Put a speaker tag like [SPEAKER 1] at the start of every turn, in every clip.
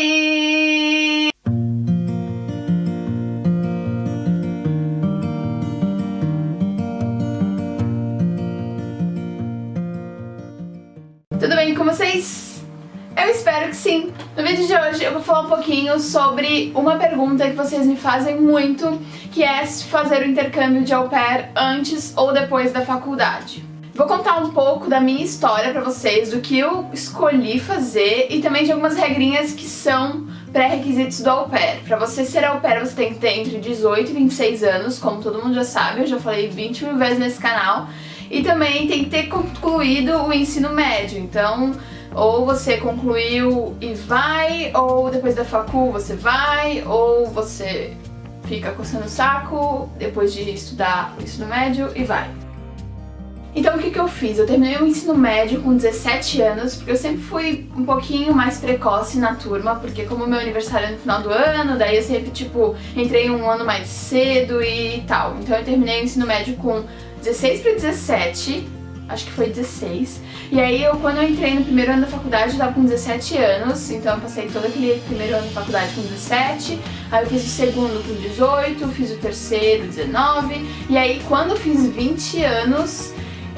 [SPEAKER 1] Oi! Tudo bem com vocês? Eu espero que sim! No vídeo de hoje eu vou falar um pouquinho sobre uma pergunta que vocês me fazem muito, que é se fazer o intercâmbio de au pair antes ou depois da faculdade. Vou contar um pouco da minha história pra vocês, do que eu escolhi fazer e também de algumas regrinhas que são pré-requisitos do au pair. Pra você ser au pair, você tem que ter entre 18 e 26 anos, como todo mundo já sabe, eu já falei 20 mil vezes nesse canal. E também tem que ter concluído o ensino médio, então ou você concluiu e vai, ou depois da facul você vai, ou você fica coçando o saco depois de estudar o ensino médio e vai. Então o que eu fiz? Eu terminei o ensino médio com 17 anos, porque eu sempre fui um pouquinho mais precoce na turma, porque como meu aniversário é no final do ano, daí eu sempre, entrei um ano mais cedo e tal. Então eu terminei o ensino médio com 16 para 17, acho que foi 16. E aí quando eu entrei no primeiro ano da faculdade eu tava com 17 anos, então eu passei todo aquele primeiro ano da faculdade com 17, aí eu fiz o segundo com 18, fiz o terceiro 19, e aí quando eu fiz 20 anos,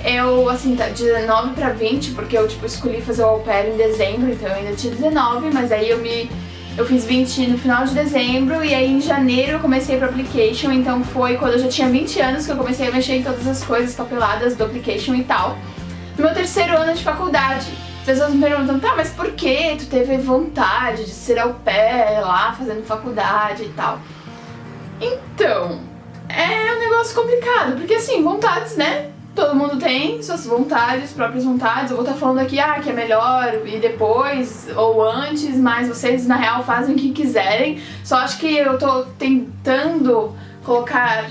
[SPEAKER 1] eu, 19 pra 20, porque eu, escolhi fazer o au pair em dezembro, então eu ainda tinha 19, mas aí eu fiz 20 no final de dezembro, e aí em janeiro eu comecei pro application, então foi quando eu já tinha 20 anos que eu comecei a mexer em todas as coisas papeladas do application e tal. No meu terceiro ano de faculdade, as pessoas me perguntam, tá, mas por que tu teve vontade de ser au pair lá, fazendo faculdade e tal? Então, é um negócio complicado, porque assim, vontades, né? Todo mundo tem suas vontades, próprias vontades. Eu vou estar falando aqui, que é melhor e depois ou antes, mas vocês na real fazem o que quiserem. Só acho que eu tô tentando colocar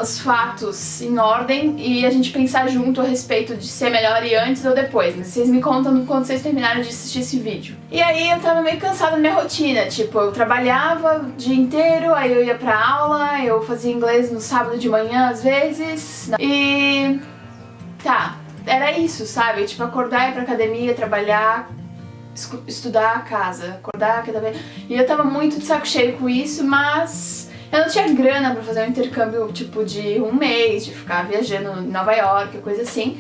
[SPEAKER 1] os fatos em ordem e a gente pensar junto a respeito de se é melhor ir antes ou depois. Mas vocês me contam quando vocês terminarem de assistir esse vídeo. E aí eu tava meio cansada da minha rotina, eu trabalhava o dia inteiro, aí eu ia pra aula, eu fazia inglês no sábado de manhã às vezes, e tá, era isso, sabe? Acordar, ir pra academia, trabalhar, estudar a casa, acordar, academia. E eu tava muito de saco cheio com isso, mas eu não tinha grana pra fazer um intercâmbio, de um mês, de ficar viajando em Nova York, coisa assim.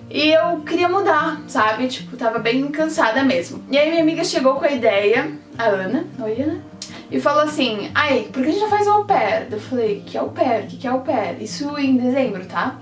[SPEAKER 1] E eu queria mudar, sabe? Tava bem cansada mesmo. E aí minha amiga chegou com a ideia, a Ana, oi Ana, e falou assim, por que a gente não faz au pair? Eu falei, que au pair? O que é au pair? Isso em dezembro, tá?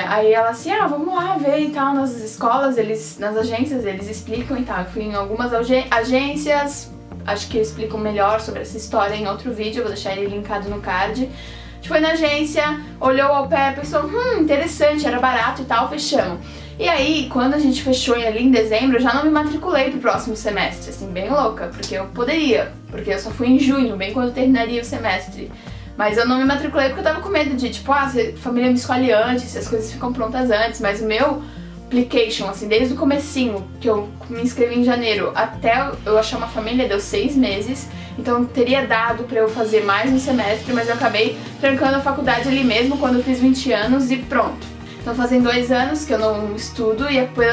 [SPEAKER 1] Aí ela assim, vamos lá ver e tal, nas escolas, nas agências, eles explicam e tal. Eu fui em algumas agências, acho que eu explico melhor sobre essa história em outro vídeo, eu vou deixar ele linkado no card. A gente foi na agência, olhou o au pair, pensou, interessante, era barato e tal, fechamos. E aí, quando a gente fechou ali em dezembro, eu já não me matriculei pro próximo semestre, bem louca, porque eu poderia, porque eu só fui em junho, bem quando terminaria o semestre. Mas eu não me matriculei porque eu tava com medo de, se a família me escolhe antes, se as coisas ficam prontas antes, mas o meu application, desde o comecinho, que eu me inscrevi em janeiro, até eu achar uma família, deu 6 meses, então teria dado pra eu fazer mais um semestre, mas eu acabei trancando a faculdade ali mesmo, quando eu fiz 20 anos e pronto. Então fazem 2 anos que eu não estudo e é por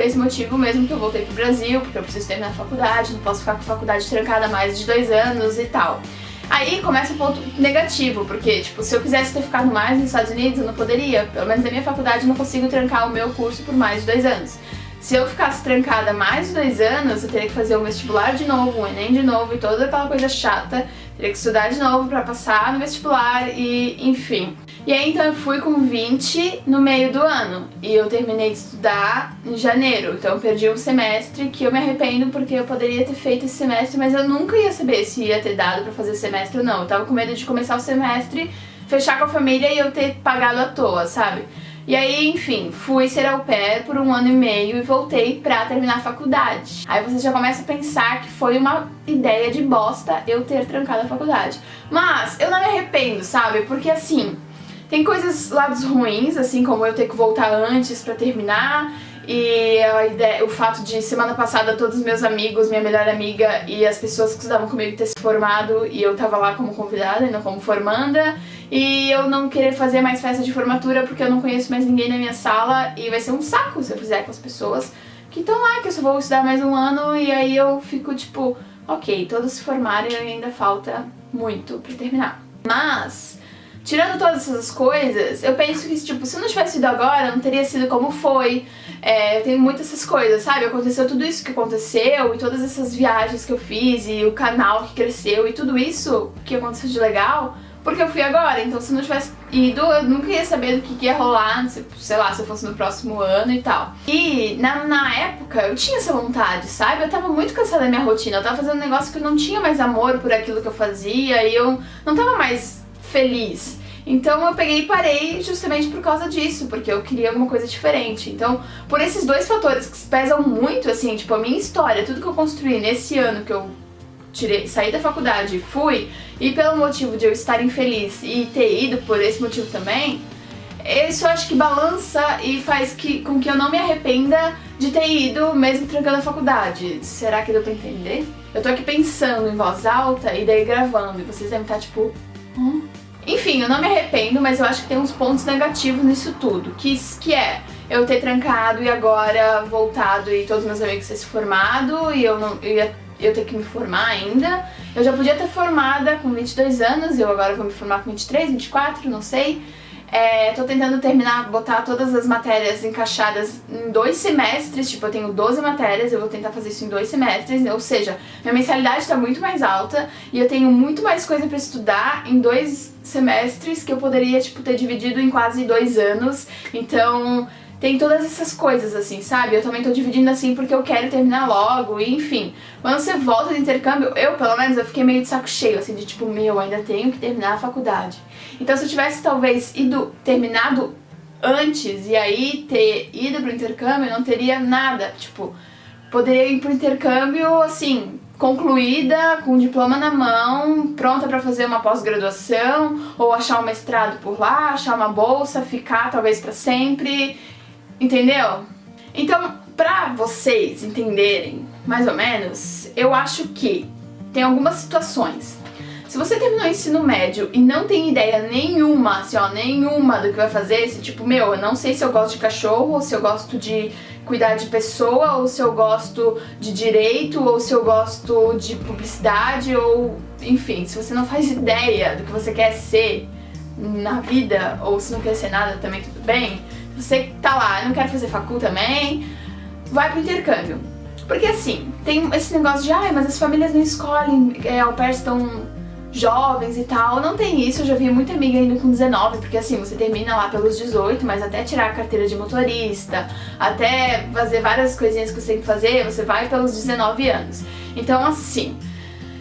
[SPEAKER 1] esse motivo mesmo que eu voltei pro Brasil, porque eu preciso terminar a faculdade, não posso ficar com a faculdade trancada mais de 2 anos e tal. Aí começa o ponto negativo, porque, se eu quisesse ter ficado mais nos Estados Unidos, eu não poderia. Pelo menos na minha faculdade eu não consigo trancar o meu curso por mais de 2 anos. Se eu ficasse trancada mais de 2 anos, eu teria que fazer um vestibular de novo, um Enem de novo e toda aquela coisa chata. Teria que estudar de novo pra passar no vestibular e, enfim. E aí então eu fui com 20 no meio do ano e eu terminei de estudar em janeiro, então eu perdi um semestre que eu me arrependo porque eu poderia ter feito esse semestre, mas eu nunca ia saber se ia ter dado pra fazer semestre ou não. Eu tava com medo de começar o semestre, fechar com a família e eu ter pagado à toa, sabe? E aí, enfim, fui ser au pair por 1 ano e meio e voltei pra terminar a faculdade. Aí você já começa a pensar que foi uma ideia de bosta eu ter trancado a faculdade. Mas eu não me arrependo, sabe? Porque tem lados ruins, como eu ter que voltar antes pra terminar, e o fato de semana passada todos os meus amigos, minha melhor amiga e as pessoas que estudavam comigo ter se formado e eu tava lá como convidada e não como formanda, e eu não querer fazer mais festa de formatura porque eu não conheço mais ninguém na minha sala e vai ser um saco se eu fizer com as pessoas que estão lá, que eu só vou estudar mais um ano e aí eu fico tipo, ok, todos se formarem e ainda falta muito pra terminar. Mas, tirando todas essas coisas, eu penso que, tipo, se eu não tivesse ido agora, não teria sido como foi. Eu tenho muitas essas coisas, sabe? Aconteceu tudo isso que aconteceu e todas essas viagens que eu fiz e o canal que cresceu e tudo isso que aconteceu de legal porque eu fui agora. Então, se eu não tivesse ido, eu nunca ia saber do que ia rolar, sei lá, se eu fosse no próximo ano e tal. E na época eu tinha essa vontade, sabe? Eu tava muito cansada da minha rotina, eu tava fazendo um negócio que eu não tinha mais amor por aquilo que eu fazia e eu não tava mais feliz. Então eu peguei e parei justamente por causa disso, porque eu queria alguma coisa diferente. Então, por esses dois fatores que pesam muito, assim, tipo, a minha história, tudo que eu construí nesse ano que eu saí da faculdade e fui, e pelo motivo de eu estar infeliz e ter ido por esse motivo também, isso eu acho que balança e faz com que eu não me arrependa de ter ido mesmo trancando a faculdade. Será que deu pra entender? Eu tô aqui pensando em voz alta e daí gravando, e vocês devem estar tipo... Enfim, eu não me arrependo, mas eu acho que tem uns pontos negativos nisso tudo, que é eu ter trancado e agora voltado e todos meus amigos terem se formado e eu ter que me formar ainda. Eu já podia ter formada com 22 anos, eu agora vou me formar com 23, 24, não sei. Tô tentando terminar, botar todas as matérias encaixadas em 2 semestres, tipo, eu tenho 12 matérias, eu vou tentar fazer isso em 2 semestres, ou seja, minha mensalidade tá muito mais alta e eu tenho muito mais coisa pra estudar em 2 semestres que eu poderia, tipo, ter dividido em quase 2 anos, então... Tem todas essas coisas, assim, sabe? Eu também tô dividindo assim porque eu quero terminar logo, e enfim. Quando você volta do intercâmbio, pelo menos, eu fiquei meio de saco cheio, assim, de tipo, ainda tenho que terminar a faculdade. Então, se eu tivesse, talvez, terminado antes e aí ter ido pro intercâmbio, eu não teria nada, tipo, poderia ir pro intercâmbio, assim, concluída, com o diploma na mão, pronta pra fazer uma pós-graduação, ou achar um mestrado por lá, achar uma bolsa, ficar, talvez, pra sempre... Entendeu? Então, pra vocês entenderem, mais ou menos, eu acho que tem algumas situações. Se você terminou o ensino médio e não tem ideia nenhuma, assim, nenhuma do que vai fazer, se tipo, eu não sei se eu gosto de cachorro, ou se eu gosto de cuidar de pessoa, ou se eu gosto de direito, ou se eu gosto de publicidade, ou enfim, se você não faz ideia do que você quer ser na vida, ou se não quer ser nada também, tudo bem. Você que tá lá, eu não quero fazer facul também, vai pro intercâmbio. Porque assim, tem esse negócio de, mas as famílias não escolhem, au pairs tão jovens e tal. Não tem isso, eu já vi muita amiga indo com 19, porque assim, você termina lá pelos 18, mas até tirar a carteira de motorista, até fazer várias coisinhas que você tem que fazer, você vai pelos 19 anos. Então assim,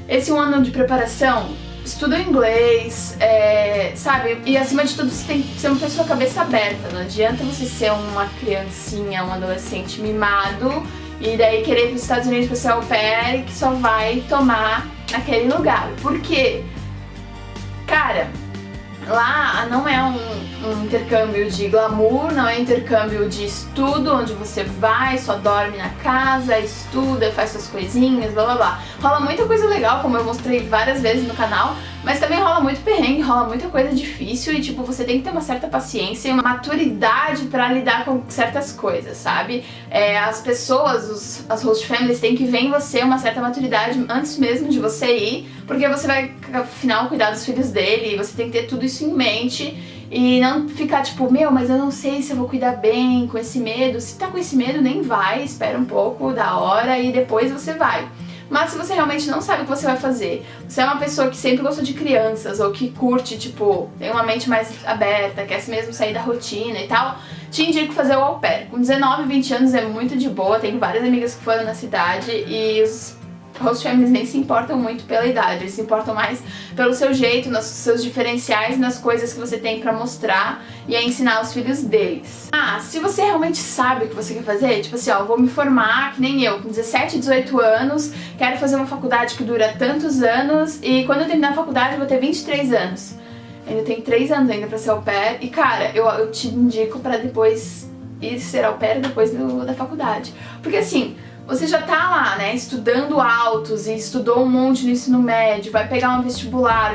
[SPEAKER 1] esse um ano de preparação, estuda inglês, sabe? E acima de tudo você tem que ser uma pessoa cabeça aberta. Não adianta você ser uma criancinha, um adolescente mimado e daí querer ir para os Estados Unidos para ser au pair que só vai tomar naquele lugar. Porque, cara, lá não é um intercâmbio de glamour, não é um intercâmbio de estudo, onde você vai, só dorme na casa, estuda, faz suas coisinhas, blá blá blá. Rola muita coisa legal, como eu mostrei várias vezes no canal, mas também rola muito perrengue, rola muita coisa difícil e tipo, você tem que ter uma certa paciência e uma maturidade pra lidar com certas coisas, sabe? As pessoas, as host families têm que ver em você uma certa maturidade antes mesmo de você ir, porque você vai, afinal, cuidar dos filhos dele e você tem que ter tudo isso em mente. E não ficar tipo, mas eu não sei se eu vou cuidar bem, com esse medo. Se tá com esse medo, nem vai, espera um pouco da hora e depois você vai. Mas se você realmente não sabe o que você vai fazer, você é uma pessoa que sempre gostou de crianças ou que curte, tipo, tem uma mente mais aberta, quer mesmo sair da rotina e tal, te indico fazer o au pair. Com 19, 20 anos é muito de boa, tenho várias amigas que foram na cidade e os host families nem se importam muito pela idade, eles se importam mais pelo seu jeito, nos seus diferenciais, nas coisas que você tem pra mostrar e a ensinar os filhos deles. Se você realmente sabe o que você quer fazer, tipo assim, eu vou me formar, que nem eu, com 17, 18 anos, quero fazer uma faculdade que dura tantos anos e quando eu terminar a faculdade eu vou ter 23 anos. Ainda tenho 3 anos ainda pra ser au pair e, cara, eu te indico pra depois ir ser au pair depois da faculdade. Porque assim, você já tá lá, né, estudando altos e estudou um monte no ensino médio, vai pegar um vestibular,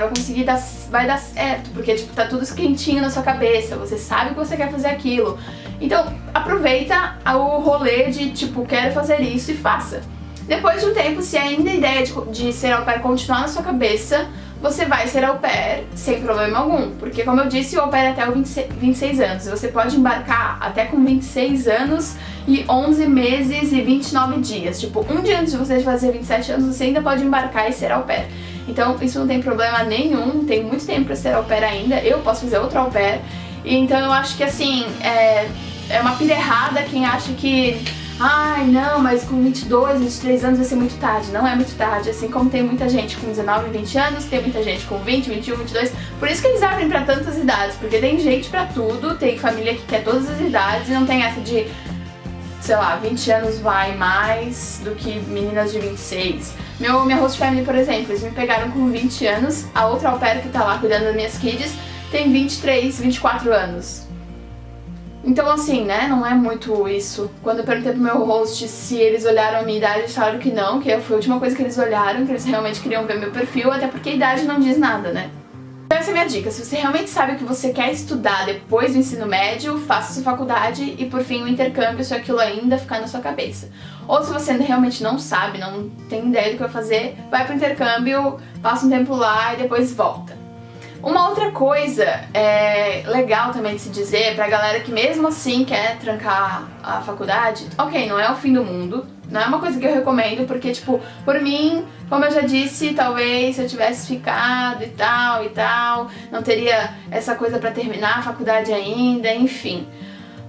[SPEAKER 1] vai dar certo, porque tipo, tá tudo quentinho na sua cabeça, você sabe que você quer fazer aquilo. Então aproveita o rolê de tipo, quero fazer isso e faça. Depois de um tempo, se ainda a ideia de ser au pair continuar na sua cabeça, você vai ser au pair sem problema algum. Porque, como eu disse, o au pair é até os 26 anos. Você pode embarcar até com 26 anos e 11 meses e 29 dias. Tipo, um dia antes de você fazer 27 anos, você ainda pode embarcar e ser au pair. Então, isso não tem problema nenhum. Tem muito tempo pra ser au pair ainda. Eu posso fazer outro au pair. Então, eu acho que, assim, é uma pilha errada quem acha que... Ai, não, mas com 22, 23 anos vai ser muito tarde. Não é muito tarde, assim como tem muita gente com 19, 20 anos, tem muita gente com 20, 21, 22. Por isso que eles abrem pra tantas idades, porque tem gente pra tudo, tem família que quer todas as idades e não tem essa de, sei lá, 20 anos vai mais do que meninas de 26. Minha host family, por exemplo, eles me pegaram com 20 anos, a outra au pair que tá lá cuidando das minhas kids tem 23, 24 anos. Então, assim, né, não é muito isso. Quando eu perguntei pro meu host se eles olharam a minha idade, eles falaram que não, que foi a última coisa que eles olharam, que eles realmente queriam ver meu perfil, até porque a idade não diz nada, né? Então essa é a minha dica. Se você realmente sabe o que você quer estudar depois do ensino médio, faça sua faculdade e, por fim, o intercâmbio, se aquilo ainda ficar na sua cabeça. Ou se você realmente não sabe, não tem ideia do que vai fazer, vai pro intercâmbio, passa um tempo lá e depois volta. Uma outra coisa legal também de se dizer pra galera que mesmo assim quer trancar a faculdade, ok, não é o fim do mundo, não é uma coisa que eu recomendo, porque, tipo, por mim, como eu já disse, talvez se eu tivesse ficado e tal, não teria essa coisa pra terminar a faculdade ainda, enfim.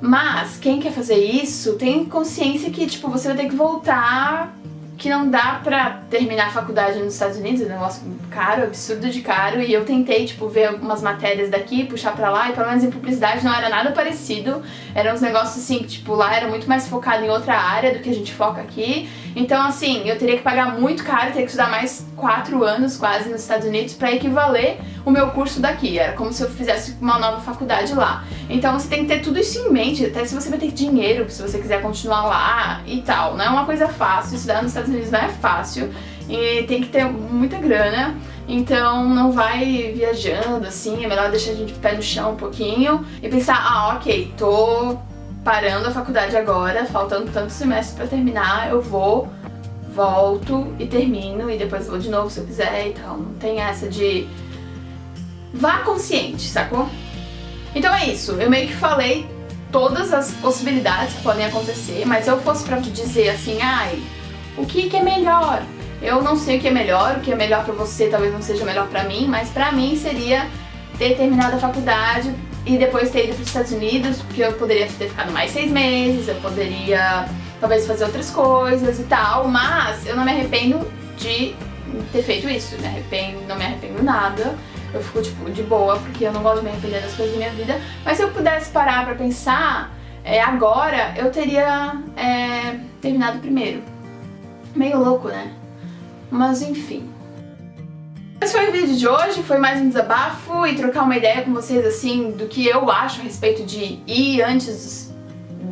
[SPEAKER 1] Mas quem quer fazer isso tem consciência que, tipo, você vai ter que voltar, que não dá pra terminar a faculdade nos Estados Unidos, é um negócio caro, absurdo de caro, e eu tentei, tipo, ver umas matérias daqui, puxar pra lá, e pelo menos em publicidade não era nada parecido, eram uns negócios assim, que, tipo, lá era muito mais focado em outra área do que a gente foca aqui, então, assim, eu teria que pagar muito caro, teria que estudar mais 4 anos quase nos Estados Unidos pra equivaler o meu curso daqui, era como se eu fizesse uma nova faculdade lá. Então você tem que ter tudo isso em mente, até se você vai ter dinheiro, se você quiser continuar lá e tal, não é uma coisa fácil, estudar nos Estados Unidos não é fácil, e tem que ter muita grana, então não vai viajando assim, é melhor deixar a gente pé no chão um pouquinho e pensar, ok, tô parando a faculdade agora, faltando tantos semestres pra terminar, eu volto e termino e depois vou de novo se eu quiser e tal, não tem essa de... Vá consciente, sacou? Então é isso, eu meio que falei todas as possibilidades que podem acontecer, mas se eu fosse pra dizer assim, o que é melhor? Eu não sei o que é melhor pra você talvez não seja melhor pra mim, mas pra mim seria ter terminado a faculdade e depois ter ido pros Estados Unidos, porque eu poderia ter ficado mais 6 meses, eu poderia talvez fazer outras coisas e tal, mas eu não me arrependo de ter feito isso, não me arrependo nada. Eu fico, tipo, de boa, porque eu não gosto de me arrepender das coisas da minha vida. Mas se eu pudesse parar pra pensar, agora eu teria terminado primeiro. Meio louco, né? Mas enfim. Esse foi o vídeo de hoje, foi mais um desabafo e trocar uma ideia com vocês, assim, do que eu acho a respeito de ir antes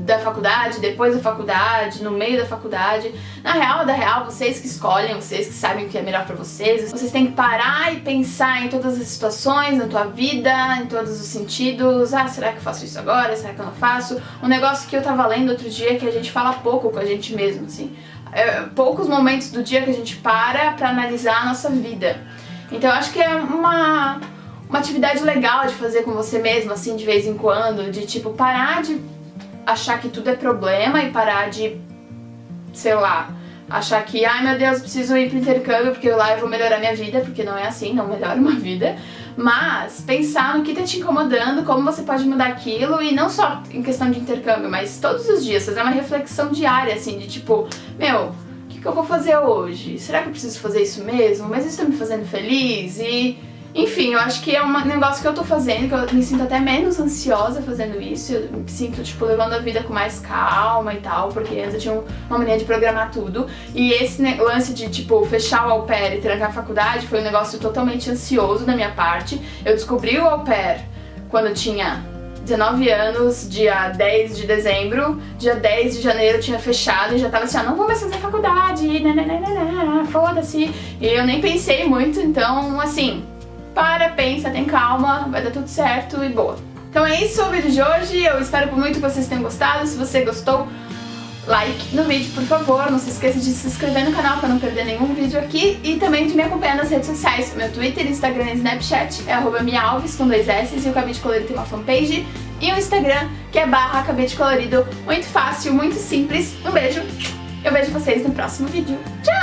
[SPEAKER 1] da faculdade, depois da faculdade, no meio da faculdade. Na real, vocês que escolhem, vocês que sabem o que é melhor pra vocês. Vocês têm que parar e pensar em todas as situações, na tua vida, em todos os sentidos. Será que eu faço isso agora? Será que eu não faço? Um negócio que eu tava lendo outro dia, que a gente fala pouco com a gente mesmo, assim. Poucos momentos do dia que a gente pra analisar a nossa vida. Então eu acho que é uma atividade legal de fazer com você mesmo, assim, de vez em quando, de tipo, parar de achar que tudo é problema e parar de, sei lá, achar que, ai meu Deus, preciso ir pro intercâmbio porque lá eu vou melhorar minha vida, porque não é assim, não melhora uma vida, mas pensar no que tá te incomodando, como você pode mudar aquilo, e não só em questão de intercâmbio, mas todos os dias, fazer uma reflexão diária, assim, de tipo, meu, o que eu vou fazer hoje? Será que eu preciso fazer isso mesmo? Mas isso tá me fazendo feliz? E... enfim, eu acho que é um negócio que eu tô fazendo, que eu me sinto até menos ansiosa fazendo isso, eu me sinto, tipo, levando a vida com mais calma e tal, porque antes eu tinha uma mania de programar tudo, e esse lance de, tipo, fechar o au pair e trancar a faculdade foi um negócio totalmente ansioso da minha parte. Eu descobri o au pair quando eu tinha 19 anos, dia 10 de dezembro, dia 10 de janeiro eu tinha fechado e já tava assim, não vou mais fazer faculdade, foda-se, e eu nem pensei muito, então, assim... pensa, tem calma, vai dar tudo certo e boa. Então é isso o vídeo de hoje, eu espero muito que vocês tenham gostado. Se você gostou, like no vídeo, por favor. Não se esqueça de se inscrever no canal para não perder nenhum vídeo aqui. E também de me acompanhar nas redes sociais. Meu Twitter, Instagram e Snapchat é @mialves com 2 S. E o Cabide Colorido tem uma fanpage. E o Instagram, que é /Cabide Colorido. Muito fácil, muito simples. Um beijo. Eu vejo vocês no próximo vídeo. Tchau!